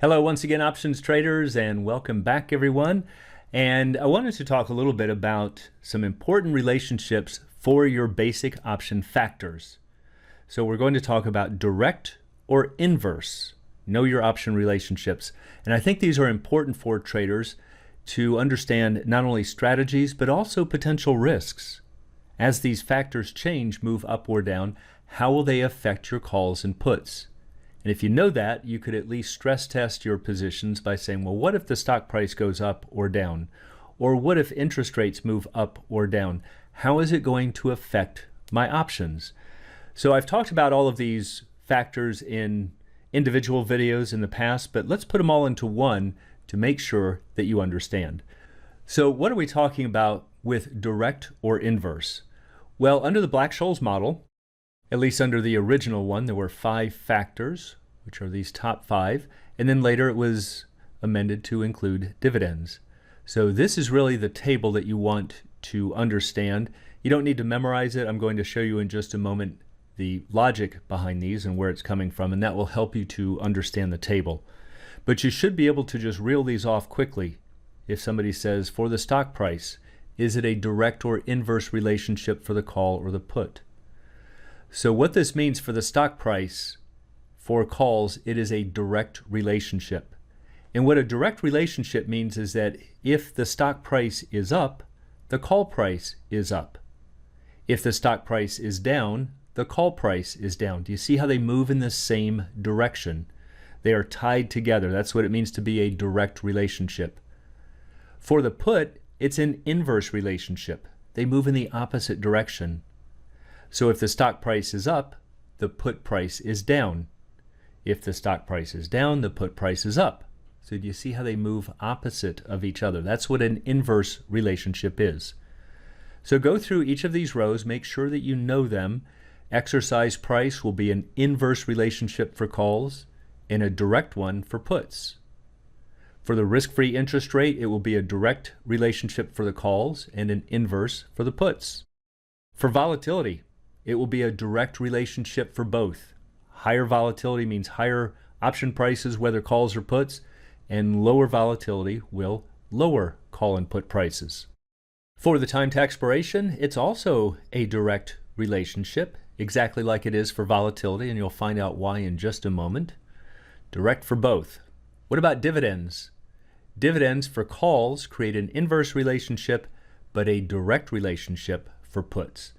Hello once again, options traders, and welcome back everyone. And I wanted to talk a little bit about some important relationships for your basic option factors. So we're going to talk about direct or inverse. Know your option relationships. And I think these are important for traders to understand not only strategies, but also potential risks. As these factors change, move up or down, how will they affect your calls and puts? And if you know that, you could at least stress test your positions by saying, well, what if the stock price goes up or down? Or what if interest rates move up or down? How is it going to affect my options? So I've talked about all of these factors in individual videos in the past, but let's put them all into one to make sure that you understand. So what are we talking about with direct or inverse? Well, under the Black-Scholes model, at least under the original one, there were 5 factors, which are these top 5, and then later it was amended to include dividends. So this is really the table that you want to understand. You don't need to memorize it. I'm going to show you in just a moment the logic behind these and where it's coming from, and that will help you to understand the table. But you should be able to just reel these off quickly. If somebody says, for the stock price, is it a direct or inverse relationship for the call or the put? So what this means for the stock price for calls, it is a direct relationship. And what a direct relationship means is that if the stock price is up, the call price is up. If the stock price is down, the call price is down. Do you see how they move in the same direction? They are tied together. That's what it means to be a direct relationship. For the put, it's an inverse relationship. They move in the opposite direction. So if the stock price is up, the put price is down. If the stock price is down, the put price is up. So do you see how they move opposite of each other? That's what an inverse relationship is. So go through each of these rows, make sure that you know them. Exercise price will be an inverse relationship for calls and a direct one for puts. For the risk-free interest rate, it will be a direct relationship for the calls and an inverse for the puts. For volatility, it will be a direct relationship for both. Higher volatility means higher option prices, whether calls or puts, and lower volatility will lower call and put prices. For the time to expiration, it's also a direct relationship, exactly like it is for volatility, and you'll find out why in just a moment. Direct for both. What about dividends? Dividends for calls create an inverse relationship, but a direct relationship for puts.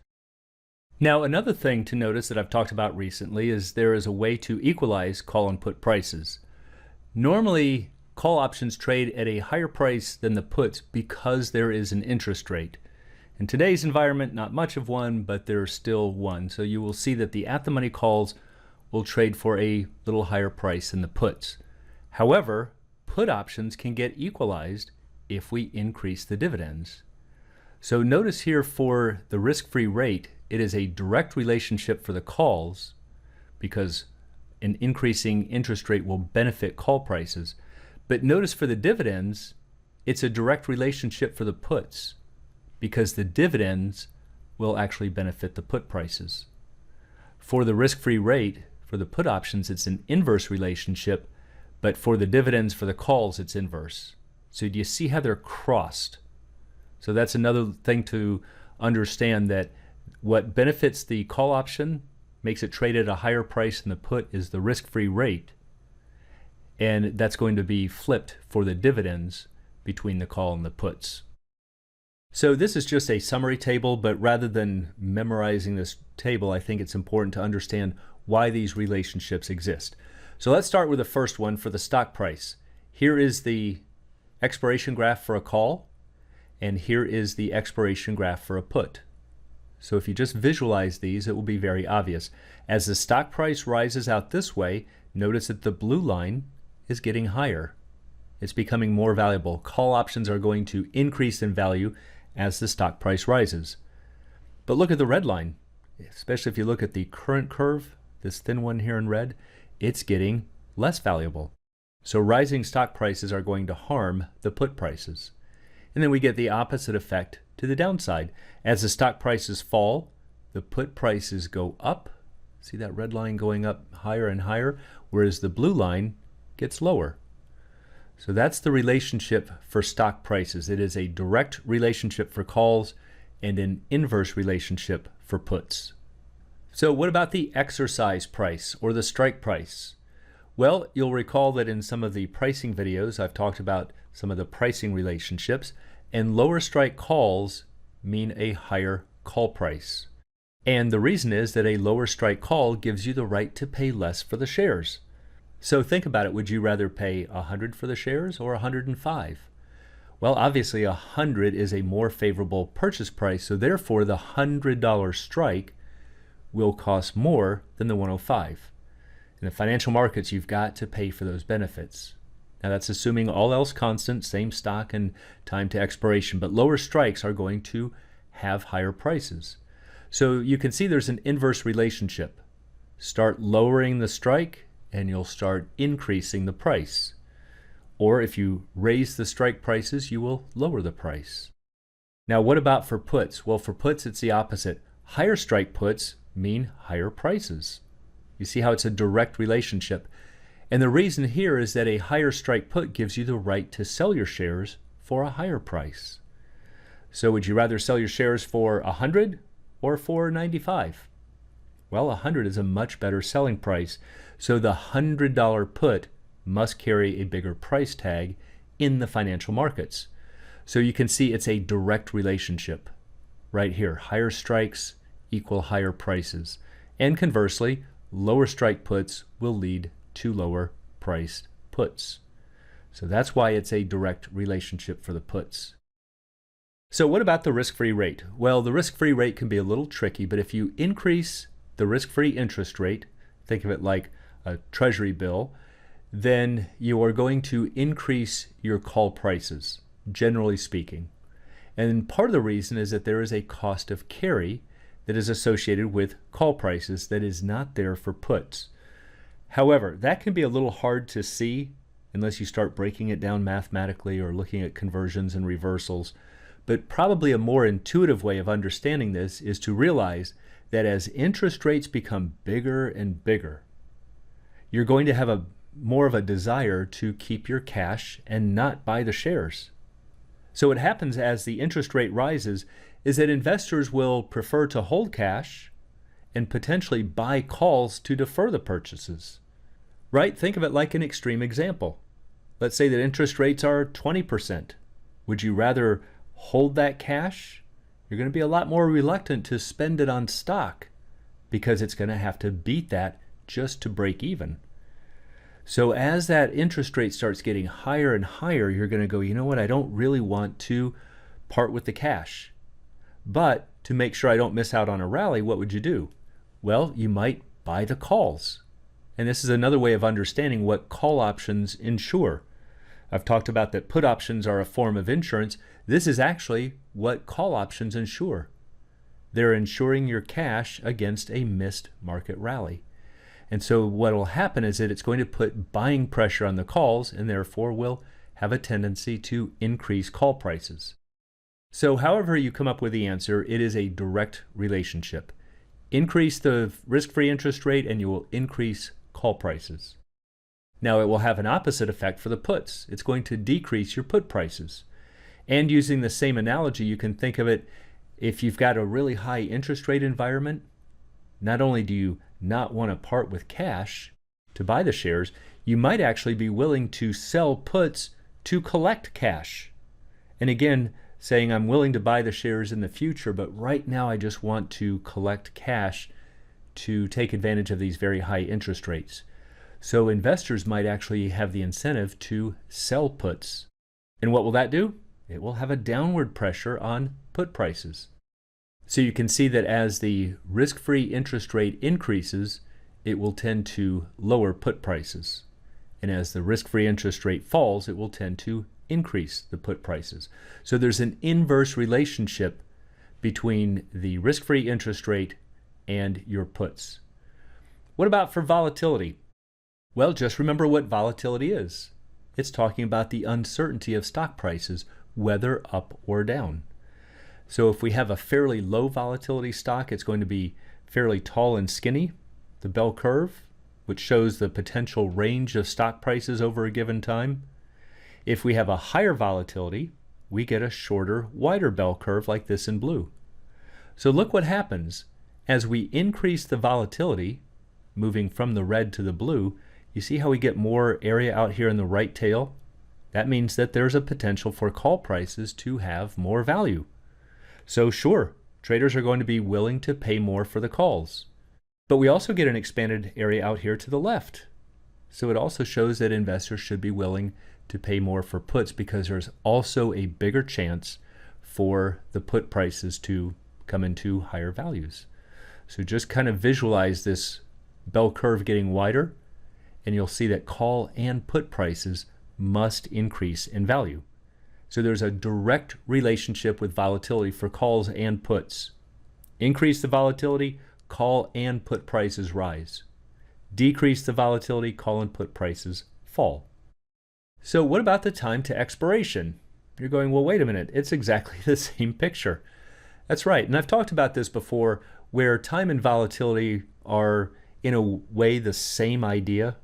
Now, another thing to notice that I've talked about recently is there is a way to equalize call and put prices. Normally, call options trade at a higher price than the puts because there is an interest rate. In today's environment, not much of one, but there's still one. So you will see that the at-the-money calls will trade for a little higher price than the puts. However, put options can get equalized if we increase the dividends. So notice here for the risk-free rate, it is a direct relationship for the calls because an increasing interest rate will benefit call prices. But notice for the dividends, it's a direct relationship for the puts because the dividends will actually benefit the put prices. For the risk-free rate, for the put options, it's an inverse relationship, but for the dividends for the calls, it's inverse. So do you see how they're crossed? So that's another thing to understand, that what benefits the call option, makes it trade at a higher price than the put, is the risk-free rate. And that's going to be flipped for the dividends between the call and the puts. So this is just a summary table, but rather than memorizing this table, I think it's important to understand why these relationships exist. So let's start with the first one for the stock price. Here is the expiration graph for a call, and here is the expiration graph for a put. So if you just visualize these, it will be very obvious. As the stock price rises out this way, notice that the blue line is getting higher. It's becoming more valuable. Call options are going to increase in value as the stock price rises. But look at the red line, especially if you look at the current curve, this thin one here in red, it's getting less valuable. So rising stock prices are going to harm the put prices. And then we get the opposite effect to the downside. As the stock prices fall, the put prices go up. See that red line going up higher and higher, whereas the blue line gets lower. So that's the relationship for stock prices. It is a direct relationship for calls and an inverse relationship for puts. So what about the exercise price or the strike price? Well, you'll recall that in some of the pricing videos, I've talked about some of the pricing relationships, and lower strike calls mean a higher call price. And the reason is that a lower strike call gives you the right to pay less for the shares. So think about it. Would you rather pay 100 for the shares or 105? Well, obviously 100 is a more favorable purchase price, so therefore the $100 strike will cost more than the 105. In the financial markets, you've got to pay for those benefits. Now that's assuming all else constant, same stock and time to expiration, but lower strikes are going to have higher prices. So you can see there's an inverse relationship. Start lowering the strike and you'll start increasing the price. Or if you raise the strike prices, you will lower the price. Now what about for puts? Well, for puts it's the opposite. Higher strike puts mean higher prices. You see how it's a direct relationship. And the reason here is that a higher strike put gives you the right to sell your shares for a higher price. So would you rather sell your shares for 100 or for 95? Well, 100 is a much better selling price. So the $100 put must carry a bigger price tag in the financial markets. So you can see it's a direct relationship right here. Higher strikes equal higher prices. And conversely, lower strike puts will lead to lower priced puts. So that's why it's a direct relationship for the puts. So what about the risk-free rate? Well, the risk-free rate can be a little tricky, but if you increase the risk-free interest rate, think of it like a treasury bill, then you are going to increase your call prices, generally speaking. And part of the reason is that there is a cost of carry that is associated with call prices that is not there for puts. However, that can be a little hard to see unless you start breaking it down mathematically or looking at conversions and reversals. But probably a more intuitive way of understanding this is to realize that as interest rates become bigger and bigger, you're going to have more of a desire to keep your cash and not buy the shares. So what happens as the interest rate rises is that investors will prefer to hold cash and potentially buy calls to defer the purchases. Right? Think of it like an extreme example. Let's say that interest rates are 20%. Would you rather hold that cash? You're going to be a lot more reluctant to spend it on stock because it's going to have to beat that just to break even. So as that interest rate starts getting higher and higher, you're going to go, you know what, I don't really want to part with the cash. But to make sure I don't miss out on a rally, what would you do? Well, you might buy the calls. And this is another way of understanding what call options insure. I've talked about that put options are a form of insurance. This is actually what call options insure. They're insuring your cash against a missed market rally. And so what will happen is that it's going to put buying pressure on the calls and therefore will have a tendency to increase call prices. So however you come up with the answer, it is a direct relationship. Increase the risk-free interest rate and you will increase call prices. Now it will have an opposite effect for the puts. It's going to decrease your put prices. And using the same analogy, you can think of it, if you've got a really high interest rate environment, not only do you not want to part with cash to buy the shares, you might actually be willing to sell puts to collect cash. And again, saying I'm willing to buy the shares in the future, but right now I just want to collect cash to take advantage of these very high interest rates. So investors might actually have the incentive to sell puts. And what will that do? It will have a downward pressure on put prices. So you can see that as the risk-free interest rate increases, it will tend to lower put prices. And as the risk-free interest rate falls, it will tend to increase the put prices. So there's an inverse relationship between the risk-free interest rate and your puts. What about for volatility? Well, just remember what volatility is. It's talking about the uncertainty of stock prices, whether up or down. So if we have a fairly low volatility stock, it's going to be fairly tall and skinny, the bell curve, which shows the potential range of stock prices over a given time. If we have a higher volatility, we get a shorter, wider bell curve like this in blue. So look what happens. As we increase the volatility, moving from the red to the blue, you see how we get more area out here in the right tail? That means that there's a potential for call prices to have more value. So sure, traders are going to be willing to pay more for the calls. But we also get an expanded area out here to the left. So it also shows that investors should be willing to pay more for puts because there's also a bigger chance for the put prices to come into higher values. So just kind of visualize this bell curve getting wider, and you'll see that call and put prices must increase in value. So there's a direct relationship with volatility for calls and puts. Increase the volatility, call and put prices rise. Decrease the volatility, call and put prices fall. So what about the time to expiration? You're going, well, wait a minute, it's exactly the same picture. That's right, and I've talked about this before, where time and volatility are in a way the same idea.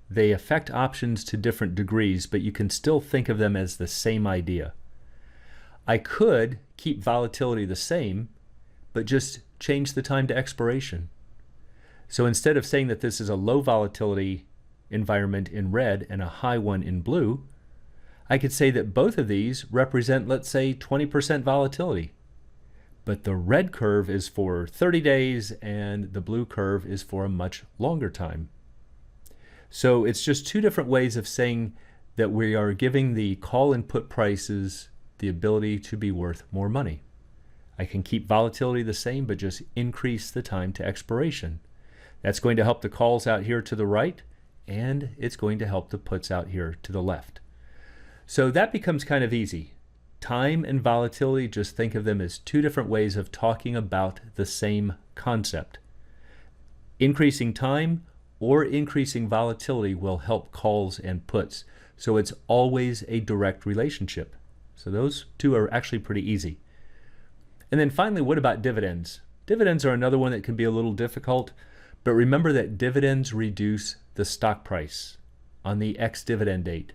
They affect options to different degrees, but you can still think of them as the same idea. I could keep volatility the same, but just change the time to expiration. So instead of saying that this is a low volatility environment in red and a high one in blue, I could say that both of these represent, let's say, 20% volatility. But the red curve is for 30 days and the blue curve is for a much longer time. So it's just two different ways of saying that we are giving the call and put prices the ability to be worth more money. I can keep volatility the same, but just increase the time to expiration. That's going to help the calls out here to the right, and it's going to help the puts out here to the left. So that becomes kind of easy. Time and volatility, just think of them as two different ways of talking about the same concept. Increasing time or increasing volatility will help calls and puts. So it's always a direct relationship. So those two are actually pretty easy. And then finally, what about dividends? Dividends are another one that can be a little difficult, but remember that dividends reduce the stock price on the ex-dividend date.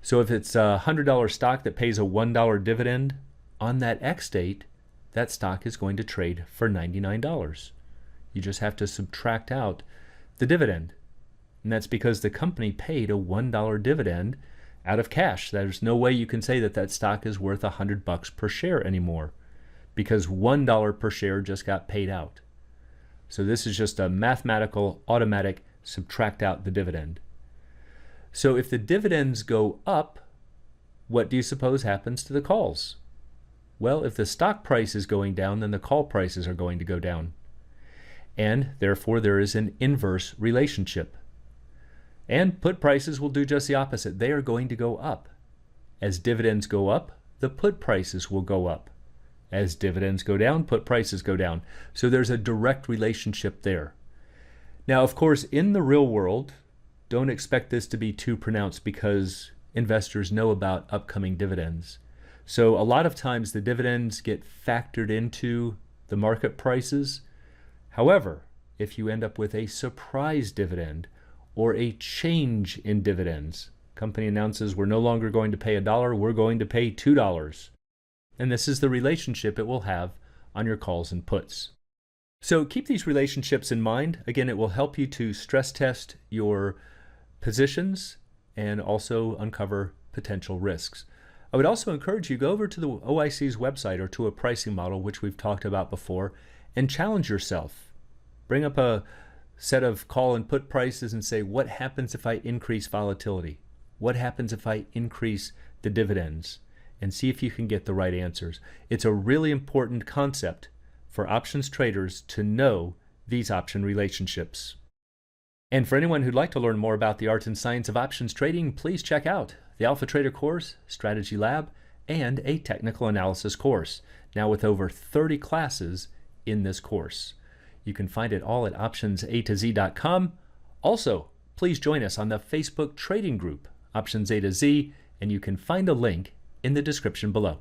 So if it's a $100 stock that pays a $1 dividend, on that X date, that stock is going to trade for $99. You just have to subtract out the dividend. And that's because the company paid a $1 dividend out of cash. There's no way you can say that that stock is worth $100 per share anymore, because $1 per share just got paid out. So this is just a mathematical, automatic subtract out the dividend. So if the dividends go up, what do you suppose happens to the calls? Well, if the stock price is going down, then the call prices are going to go down. And therefore there is an inverse relationship. And put prices will do just the opposite. They are going to go up. As dividends go up, the put prices will go up. As dividends go down, put prices go down. So there's a direct relationship there. Now, of course, in the real world, don't expect this to be too pronounced because investors know about upcoming dividends. So a lot of times the dividends get factored into the market prices. However, if you end up with a surprise dividend or a change in dividends, company announces we're no longer going to pay $1, we're going to pay $2. And this is the relationship it will have on your calls and puts. So keep these relationships in mind. Again, it will help you to stress test your positions and also uncover potential risks. I would also encourage you to go over to the OIC's website or to a pricing model, which we've talked about before, and challenge yourself. Bring up a set of call and put prices and say, what happens if I increase volatility? What happens if I increase the dividends? And see if you can get the right answers. It's a really important concept for options traders to know these option relationships. And for anyone who'd like to learn more about the art and science of options trading, please check out the Alpha Trader course, Strategy Lab, and a technical analysis course, now with over 30 classes in this course. You can find it all at optionsatoz.com. Also, please join us on the Facebook trading group, Options A to Z, and you can find a link in the description below.